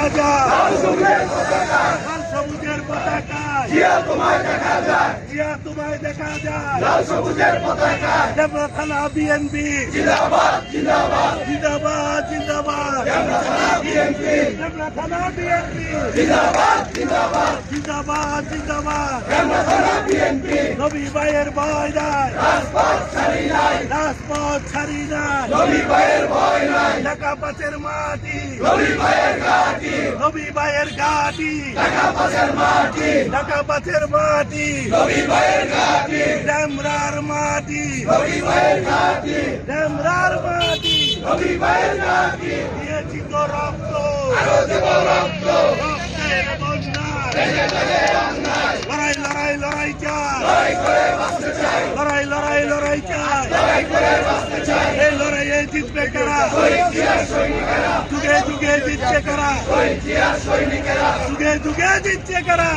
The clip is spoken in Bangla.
দেখা যায়, লাল সবুজের পতাকায় জিয়া তোমায় দেখা যায়, লাল সবুজের পতাকায় ডেমরা থানা বিএনপি জিন্দাবাদ জিন্দাবাদ জিন্দাবাদ জিন্দাবাদ, ডেমরা থানা বিএনপি জিন্দাবাদ জিন্দাবাদ জিন্দাবাদ জিন্দাবাদ, ডেমরা থানা বিএনপি নবী ভাইয়ের ভয় নাই, রাজপথ ছাড়ি নাই, রাজপথ ছাড়ি নাই, নবী ভাইয়ের ভয় নাই, ঢাকা পাঁচের মাটি নবী ভাইয়ের ঘাটি, নবী ভাইয়ের ঘাটি, ঢাকা পাঁচের মাটি, ঢাকা পাঁচের মাটি নবী ভাইয়ের ঘাটি, ডেমরার মাটি নবী ভাইয়ের ঘাটি, ডেমরার মাটি নবী ভাইয়ের ঘাটি, দিয়েছি তো রক্ত আরো দেব রক্ত, রক্তের বন্যায় লড়াই লড়াই লড়াই চাই, লড়াই করে বাঁচতে চাই, লড়াই লড়াই লড়াই চাই, লড়াই করে বাঁচতে চাই, এই লড়াইয়ে জিতবে কারা, শহীদ জিয়ার সৈনিকেরা, যুগে যুগে জিতছে কারা, শহীদ জিয়ার সৈনিকেরা, যুগে যুগে জিতছে কারা।